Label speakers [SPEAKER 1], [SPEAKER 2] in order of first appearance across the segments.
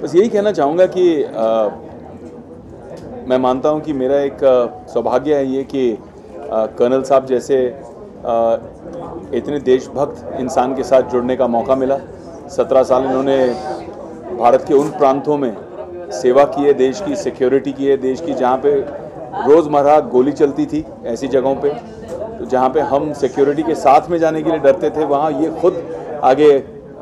[SPEAKER 1] बस यही कहना चाहूँगा कि मैं मानता हूँ कि मेरा एक सौभाग्य है ये कि कर्नल साहब जैसे इतने देशभक्त इंसान के साथ जुड़ने का मौका मिला। 17 साल इन्होंने भारत के उन प्रांतों में सेवा की है, देश की सिक्योरिटी की है, देश की जहाँ पे रोज़मर्रा गोली चलती थी, ऐसी जगहों पे तो जहाँ पे हम सिक्योरिटी के साथ में जाने के लिए डरते थे, वहाँ ये खुद आगे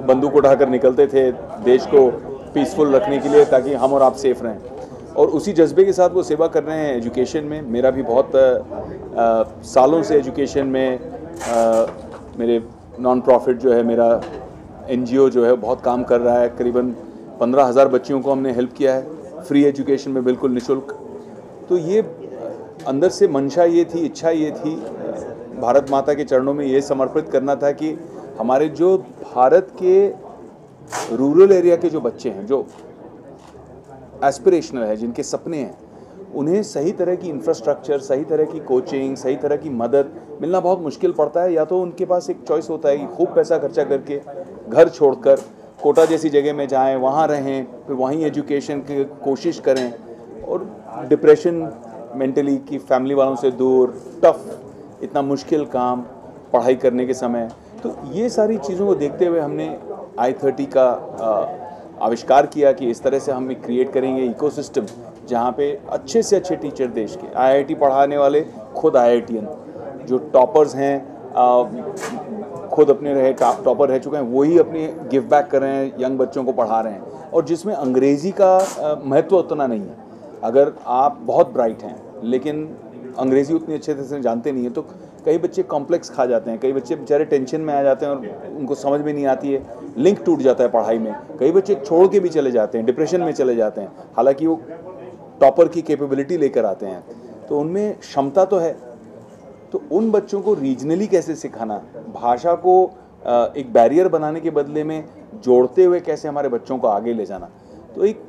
[SPEAKER 1] बंदूक उठाकर निकलते थे देश को पीसफुल रखने के लिए, ताकि हम और आप सेफ रहें। और उसी जज्बे के साथ वो सेवा कर रहे हैं एजुकेशन में। मेरा भी बहुत सालों से एजुकेशन में मेरे नॉन प्रॉफिट जो है, मेरा NGO जो है बहुत काम कर रहा है। करीबन 15,000 बच्चियों को हमने हेल्प किया है फ्री एजुकेशन में, बिल्कुल निःशुल्क। तो ये अंदर से मंशा ये थी, इच्छा ये थी, भारत माता के चरणों में ये समर्पित करना था कि हमारे जो भारत के रूरल एरिया के जो बच्चे हैं, जो एस्पिरेशनल है, जिनके सपने हैं, उन्हें सही तरह की इंफ्रास्ट्रक्चर, सही तरह की कोचिंग, सही तरह की मदद मिलना बहुत मुश्किल पड़ता है। या तो उनके पास एक चॉइस होता है कि खूब पैसा खर्चा करके घर छोड़कर कोटा जैसी जगह में जाएं, वहाँ रहें, फिर वहीं एजुकेशन की कोशिश करें, और डिप्रेशन, मेंटली की फैमिली वालों से दूर, टफ, इतना मुश्किल काम पढ़ाई करने के समय। तो ये सारी चीज़ों को देखते हुए हमने I30 का आविष्कार किया कि इस तरह से हम क्रिएट करेंगे इकोसिस्टम जहाँ पे अच्छे से अच्छे टीचर देश के, IIT पढ़ाने वाले खुद IITian, जो टॉपर्स हैं, खुद अपने रहे टॉपर रह चुके हैं, वही अपने गिव बैक कर रहे हैं, यंग बच्चों को पढ़ा रहे हैं, और जिसमें अंग्रेज़ी का महत्व उतना नहीं है। अगर आप बहुत ब्राइट हैं लेकिन अंग्रेज़ी उतनी अच्छे से जानते नहीं हैं तो कई बच्चे कॉम्प्लेक्स खा जाते हैं, कई बच्चे बेचारे टेंशन में आ जाते हैं और उनको समझ में नहीं आती है, लिंक टूट जाता है पढ़ाई में। कई बच्चे छोड़ के भी चले जाते हैं, डिप्रेशन में चले जाते हैं, हालांकि वो टॉपर की कैपेबिलिटी लेकर आते हैं, तो उनमें क्षमता तो है। तो उन बच्चों को रीजनली कैसे सिखाना, भाषा को एक बैरियर बनाने के बदले में जोड़ते हुए कैसे हमारे बच्चों को आगे ले जाना, तो एक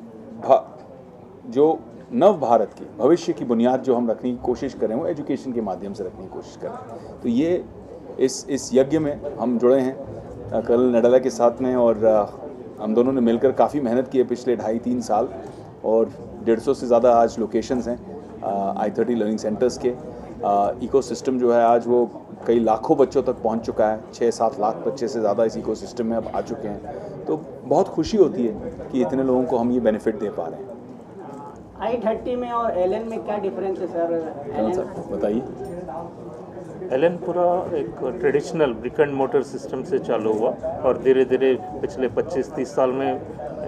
[SPEAKER 1] जो नव भारत की भविष्य की बुनियाद जो हम रखने की कोशिश करें वो एजुकेशन के माध्यम से रखने की कोशिश करें। तो ये इस यज्ञ में हम जुड़े हैं कर्नल नडाला के साथ में, और हम दोनों ने मिलकर काफ़ी मेहनत की है पिछले 2.5-3 साल, और 150 से ज़्यादा आज लोकेशंस हैं I30 लर्निंग सेंटर्स के। इकोसिस्टम जो है आज वो कई लाखों बच्चों तक पहुंच चुका है, 6-7 लाख बच्चे से ज़्यादा इस इकोसिस्टम में अब आ चुके हैं। तो बहुत खुशी होती है कि इतने लोगों को हम ये बेनिफिट दे पा रहे हैं।
[SPEAKER 2] I30 में और LN में क्या डिफरेंस है सर?
[SPEAKER 1] बताइए।
[SPEAKER 3] LN पूरा एक traditional brick and motor system से चालू हुआ और धीरे धीरे पिछले 25-30 साल में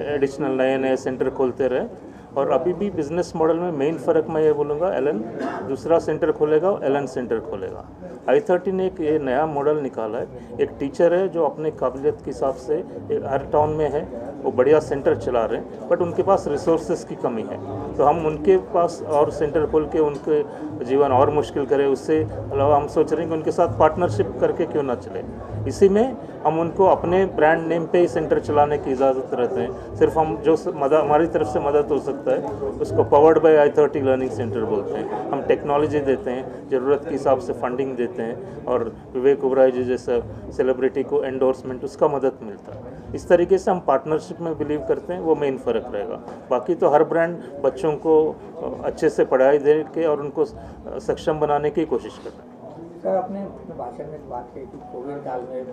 [SPEAKER 3] एडिशनल नए सेंटर खोलते रहे, और अभी भी बिजनेस मॉडल में मेन फ़र्क मैं ये बोलूँगा, LN दूसरा सेंटर खोलेगा और LN सेंटर खोलेगा। I30 ने एक ये नया मॉडल निकाला है, एक टीचर है जो अपने काबिलियत के हिसाब से हर टाउन में है, वो बढ़िया सेंटर चला रहे हैं, बट उनके पास रिसोर्सेज की कमी है, तो हम उनके पास और सेंटर खोल के उनके जीवन और मुश्किल करें, उससे अलावा हम सोच रहे हैं कि उनके साथ पार्टनरशिप करके क्यों ना चले। इसी में हम उनको अपने ब्रांड नेम पे ही सेंटर चलाने की इजाज़त रहते हैं। सिर्फ हम जो हमारी तरफ से मदद हो सकता है उसको powered by I30 learning centre बोलते हैं। हम टेक्नोलॉजी देते हैं, ज़रूरत के हिसाब से फंडिंग देते हैं, और विवेक ओबराय जी जैसा सेलिब्रिटी को एंडोर्समेंट, उसका मदद मिलता है। इस तरीके से हम पार्टनरशिप में बिलीव करते हैं, वो मेन फ़र्क रहेगा। बाकी तो हर ब्रांड बच्चों को अच्छे से पढ़ाई दे के और उनको सक्षम बनाने की कोशिश करता है।
[SPEAKER 4] सर, आपने अपने भाषण में बात की कि कोविड काल में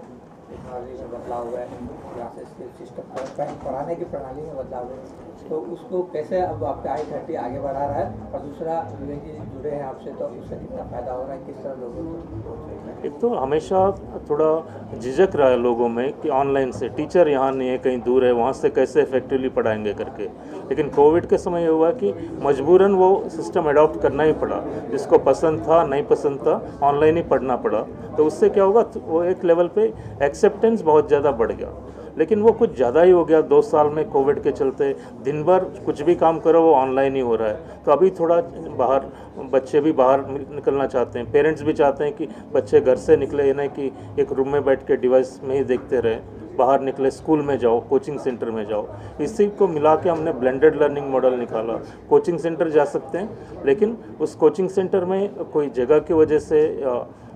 [SPEAKER 4] टेक्नोलॉजी में बदलाव हुआ है, क्लासेस के सिस्टम पढ़ाने की प्रणाली में बदलाव हुआ है, तो उसको कैसे अब आपका I30 आगे बढ़ा रहा है? और दूसरा, विवेक जी जुड़े हैं आपसे, तो उससे कितना फ़ायदा हो रहा है, किस तरह लोगों को?
[SPEAKER 3] एक तो हमेशा थोड़ा झिझक रहा है लोगों में कि ऑनलाइन से टीचर यहाँ नहीं है, कहीं दूर है, वहाँ से कैसे इफेक्टिवली पढ़ाएंगे करके। लेकिन कोविड के समय ये हुआ कि मजबूरन वो सिस्टम अडॉप्ट करना ही पड़ा, जिसको पसंद था नहीं पसंद था, ऑनलाइन ही पढ़ना पड़ा। तो उससे क्या होगा, वो एक लेवल पे एक्सेप्टेंस बहुत ज़्यादा बढ़ गया, लेकिन वो कुछ ज़्यादा ही हो गया। 2 साल में कोविड के चलते दिन भर कुछ भी काम करो वो ऑनलाइन ही हो रहा है। तो अभी थोड़ा बाहर, बच्चे भी बाहर निकलना चाहते हैं, पेरेंट्स भी चाहते हैं कि बच्चे घर से निकले, ये नहीं कि एक रूम में बैठ के डिवाइस में ही देखते रहे, बाहर निकले, स्कूल में जाओ, कोचिंग सेंटर में जाओ। इसी को मिला के हमने ब्लेंडेड लर्निंग मॉडल निकाला। कोचिंग सेंटर जा सकते हैं, लेकिन उस कोचिंग सेंटर में कोई जगह की वजह से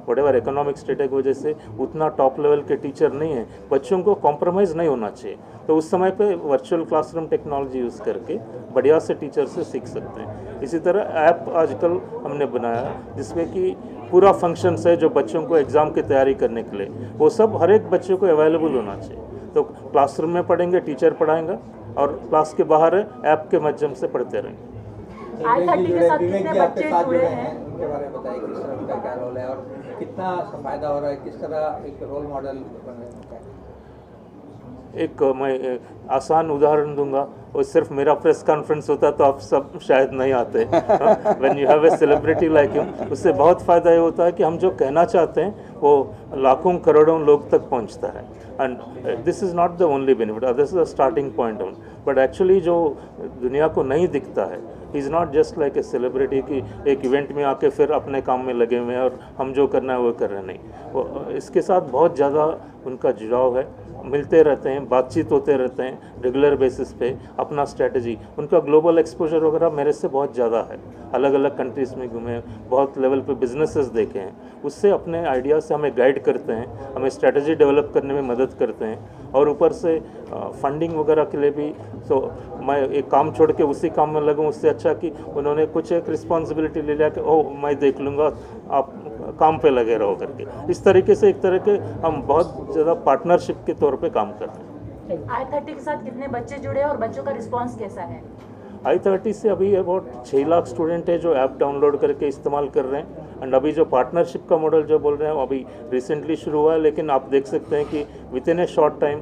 [SPEAKER 3] व्हाटएवर इकोनॉमिक स्टेटस की वजह से उतना टॉप लेवल के टीचर नहीं है, बच्चों को कॉम्प्रोमाइज़ नहीं होना चाहिए। तो उस समय पे वर्चुअल क्लासरूम टेक्नोलॉजी यूज़ करके बढ़िया से टीचर से सीख सकते हैं। इसी तरह ऐप आजकल हमने बनाया जिसमें कि पूरा फंक्शंस है जो बच्चों को एग्ज़ाम की तैयारी करने के लिए, वो सब हर एक बच्चे को अवेलेबल होना चाहिए। तो क्लासरूम में पढ़ेंगे, टीचर पढ़ाएंगा, और क्लास के बाहर है ऐप के माध्यम से पढ़ते रहेंगे।
[SPEAKER 5] I30 के साथ कितने बच्चे जुड़े हैं?
[SPEAKER 4] उनके बारे में बताइए, किस तरह उनका क्या रोल है और कितना फायदा हो रहा है, किस तरह एक रोल मॉडल बन रहे हैं?
[SPEAKER 3] एक मैं आसान उदाहरण दूंगा, और सिर्फ मेरा प्रेस कॉन्फ्रेंस होता तो आप सब शायद नहीं आते। When you have a celebrity like him, उससे बहुत फ़ायदा ये होता है कि हम जो कहना चाहते हैं वो लाखों करोड़ों लोग तक पहुंचता है। And this is not the only benefit, this is the starting point on, but actually जो दुनिया को नहीं दिखता है, he is not just like a celebrity कि एक इवेंट में आके फिर अपने काम में लगे हुए हैं और हम जो करना है वो कर रहे हैं, नहीं। वो इसके साथ बहुत ज़्यादा उनका जुड़ाव है, मिलते रहते हैं, बातचीत होते रहते हैं रेगुलर बेसिस पे, अपना स्ट्रेटजी, उनका ग्लोबल एक्सपोजर वगैरह मेरे से बहुत ज़्यादा है। अलग अलग कंट्रीज़ में घूमे, बहुत लेवल पे बिजनेसेस देखे हैं, उससे अपने आइडिया से हमें गाइड करते हैं, हमें स्ट्रेटजी डेवलप करने में मदद करते हैं, और ऊपर से फंडिंग वगैरह के लिए भी। तो मैं एक काम छोड़ के उसी काम में लगूँ, उससे अच्छा कि उन्होंने कुछ एक रिस्पॉन्सिबिलिटी ले लिया कि ओह मैं देख लूँगा, आप काम पे लगे रहो करके। इस तरीके से एक तरह के हम बहुत ज़्यादा पार्टनरशिप के तौर पे काम कर रहे हैं।
[SPEAKER 5] I30 के साथ कितने बच्चे जुड़े और बच्चों का रिस्पांस कैसा है?
[SPEAKER 3] I30 से अभी अबाउट 6 लाख स्टूडेंट है जो ऐप डाउनलोड करके इस्तेमाल कर रहे हैं। एंड अभी जो पार्टनरशिप का मॉडल जो बोल रहे हैं वो अभी रिसेंटली शुरू हुआ है, लेकिन आप देख सकते हैं कि with in a short time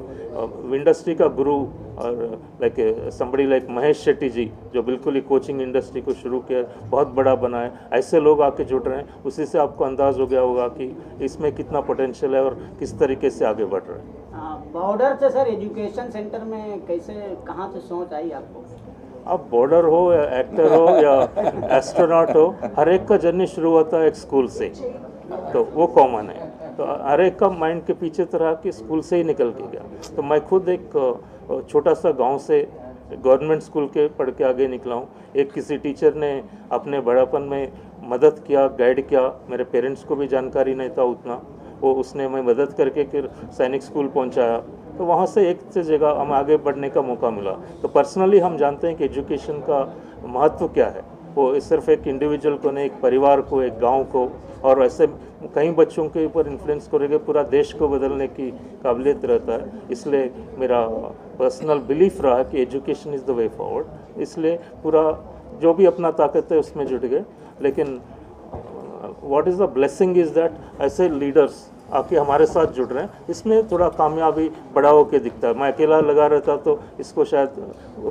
[SPEAKER 3] industry का गुरु और like somebody like Mahesh Shetty ji, जो बिल्कुल ही कोचिंग इंडस्ट्री को शुरू किया, बहुत बड़ा बना है, ऐसे लोग आके जुड़ रहे हैं। उसी से आपको अंदाज़ हो गया होगा कि इसमें कितना पोटेंशियल है और किस तरीके से आगे बढ़ रहे हैं।
[SPEAKER 2] बॉर्डर से सर एजुकेशन सेंटर में कैसे, कहाँ से सोच आई आपको?
[SPEAKER 3] अब बॉर्डर हो या एक्टर हो या एस्ट्रोनॉट हो, हर एक का जर्नी शुरू होता है एक स्कूल से, तो वो कॉमन है। तो हर एक का माइंड के पीछे तरह कि स्कूल से ही निकल के गया। तो मैं खुद एक छोटा सा गांव से गवर्नमेंट स्कूल के पढ़ के आगे निकला हूँ। एक किसी टीचर ने अपने बड़ापन में मदद किया, गाइड किया, मेरे पेरेंट्स को भी जानकारी नहीं था उतना, वो उसने मैं मदद करके फिर सैनिक स्कूल पहुँचाया। तो वहाँ से एक से जगह हम आगे बढ़ने का मौका मिला। तो पर्सनली हम जानते हैं कि एजुकेशन का महत्व क्या है। वो सिर्फ एक इंडिविजुअल को नहीं, एक परिवार को, एक गांव को, और ऐसे कई बच्चों के ऊपर इन्फ्लुएंस करेंगे, पूरा देश को बदलने की काबिलियत रहता है। इसलिए मेरा पर्सनल बिलीफ रहा कि education is the way forward. इसलिए पूरा जो भी अपना ताकत है उसमें जुट गए। लेकिन what is the blessing is that ऐसे लीडर्स आके हमारे साथ जुड़ रहे हैं, इसमें थोड़ा कामयाबी बड़ा होकर दिखता है। मैं अकेला लगा रहता तो इसको शायद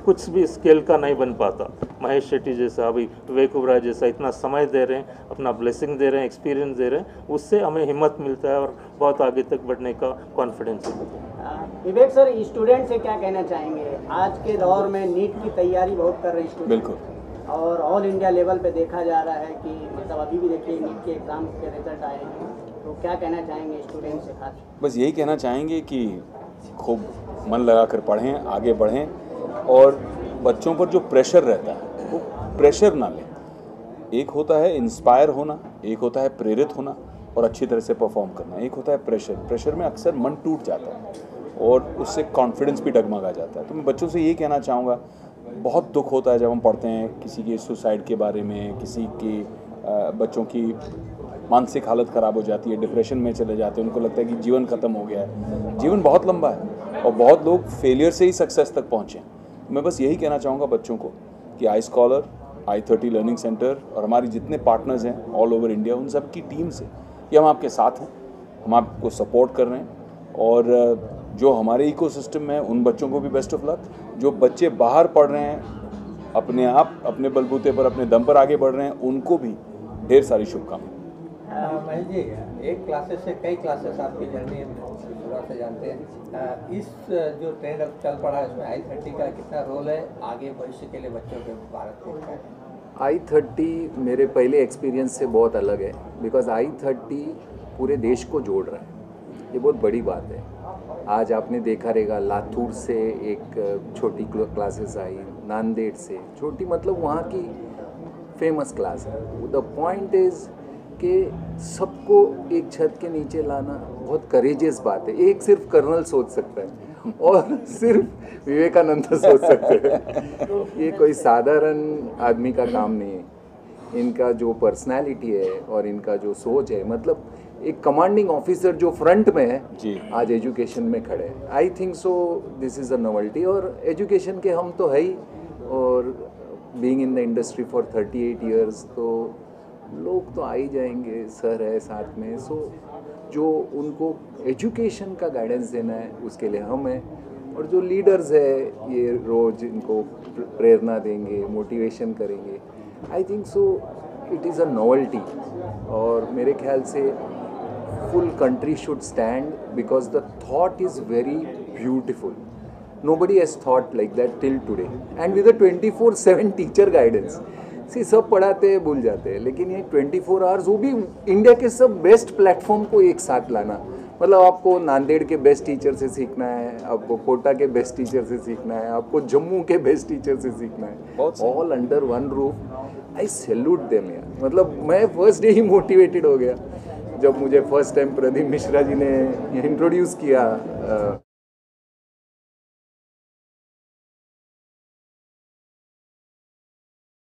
[SPEAKER 3] कुछ भी स्केल का नहीं बन पाता। महेश शेट्टी जैसा, अभी विवेक ओबराय जैसा इतना समय दे रहे हैं, अपना ब्लेसिंग दे रहे हैं, एक्सपीरियंस दे रहे हैं, उससे हमें हिम्मत मिलता है और बहुत आगे तक बढ़ने का कॉन्फिडेंस मिलता है।
[SPEAKER 2] विवेक सर, स्टूडेंट से क्या कहना चाहेंगे? आज के दौर में नीट की तैयारी बहुत कर रहे हैं स्टूडेंट,
[SPEAKER 1] बिल्कुल,
[SPEAKER 2] और ऑल इंडिया लेवल पे देखा जा रहा है कि मतलब अभी भी देखिए नीट के एग्ज़ाम के रिजल्ट आए हैं, तो क्या कहना चाहेंगे स्टूडेंट से खास?
[SPEAKER 1] बस यही कहना चाहेंगे कि खूब मन लगा कर पढ़ें, आगे बढ़ें, और बच्चों पर जो प्रेशर रहता है वो प्रेशर ना लें। एक होता है इंस्पायर होना, एक होता है प्रेरित होना और अच्छी तरह से परफॉर्म करना, एक होता है प्रेशर। प्रेशर में अक्सर मन टूट जाता है और उससे कॉन्फिडेंस भी डगमगा जाता है। तो मैं बच्चों से यही कहना चाहूँगा, बहुत दुख होता है जब हम पढ़ते हैं किसी के सुसाइड के बारे में, किसी की बच्चों की मानसिक हालत ख़राब हो जाती है, डिप्रेशन में चले जाते हैं, उनको लगता है कि जीवन ख़त्म हो गया है। जीवन बहुत लंबा है और बहुत लोग फेलियर से ही सक्सेस तक पहुँचे। मैं बस यही कहना चाहूँगा बच्चों को कि आई स्कॉलर, I30 लर्निंग सेंटर और हमारी जितने पार्टनर्स हैं ऑल ओवर इंडिया, उन सब की टीम से कि हम आपके साथ हैं, हम आपको सपोर्ट कर रहे हैं। और जो हमारे इकोसिस्टम में उन बच्चों को भी बेस्ट ऑफ लक। जो बच्चे बाहर पढ़ रहे हैं, अपने आप अपने बलबूते पर, अपने दम पर आगे बढ़ रहे हैं, उनको भी ढेर सारी शुभकामनाएं।
[SPEAKER 4] महेश जी, एक क्लासेस से कई क्लासेस आपकी जर्नी शुरुआत से जानते हैं। इस जो ट्रेंड अब चल पड़ा है इसमें I30 का कितना रोल है आगे भविष्य के लिए बच्चों के भारत में?
[SPEAKER 6] I30 मेरे पहले एक्सपीरियंस से बहुत अलग है, बिकॉज I30 पूरे देश को जोड़ रहा है। ये बहुत बड़ी बात है। आज आपने देखा रहेगा लातूर से एक छोटी क्लासेस आई, नांदेड़ से छोटी, मतलब वहाँ की फेमस क्लास है। द पॉइंट इज़ कि सबको एक छत के नीचे लाना बहुत करेजियस बात है। एक सिर्फ कर्नल सोच सकता है और सिर्फ विवेकानंद सोच सकते हैं। ये कोई साधारण आदमी का काम नहीं है। इनका जो पर्सनालिटी है और इनका जो सोच है, मतलब एक कमांडिंग ऑफिसर जो फ्रंट में है
[SPEAKER 1] जी।
[SPEAKER 6] आज एजुकेशन में खड़े हैं। I think so this is a novelty, और एजुकेशन के हम तो है ही, और being in the industry for 38 years तो लोग तो आ ही जाएंगे, सर है साथ में। सो जो उनको एजुकेशन का गाइडेंस देना है उसके लिए हम हैं, और जो लीडर्स है ये रोज़ इनको प्रेरणा देंगे, मोटिवेशन करेंगे। I think so it is a novelty, और मेरे ख्याल से full country should stand because the thought is very beautiful. Nobody has thought like that till today, and with a 24/7 teacher guidance. सी सब पढ़ाते हैं भूल जाते हैं, लेकिन ये 24 आवर्स, वो भी इंडिया के सब बेस्ट प्लेटफॉर्म को एक साथ लाना। मतलब आपको नांदेड़ के बेस्ट टीचर से सीखना है, आपको कोटा के बेस्ट टीचर से सीखना है, आपको जम्मू के बेस्ट टीचर से सीखना है, ऑल अंडर वन रूफ। आई सैल्यूट देम यार। मतलब मैं फर्स्ट डे ही मोटिवेटेड हो गया जब मुझे फर्स्ट टाइम प्रदीप मिश्रा जी ने इंट्रोड्यूस किया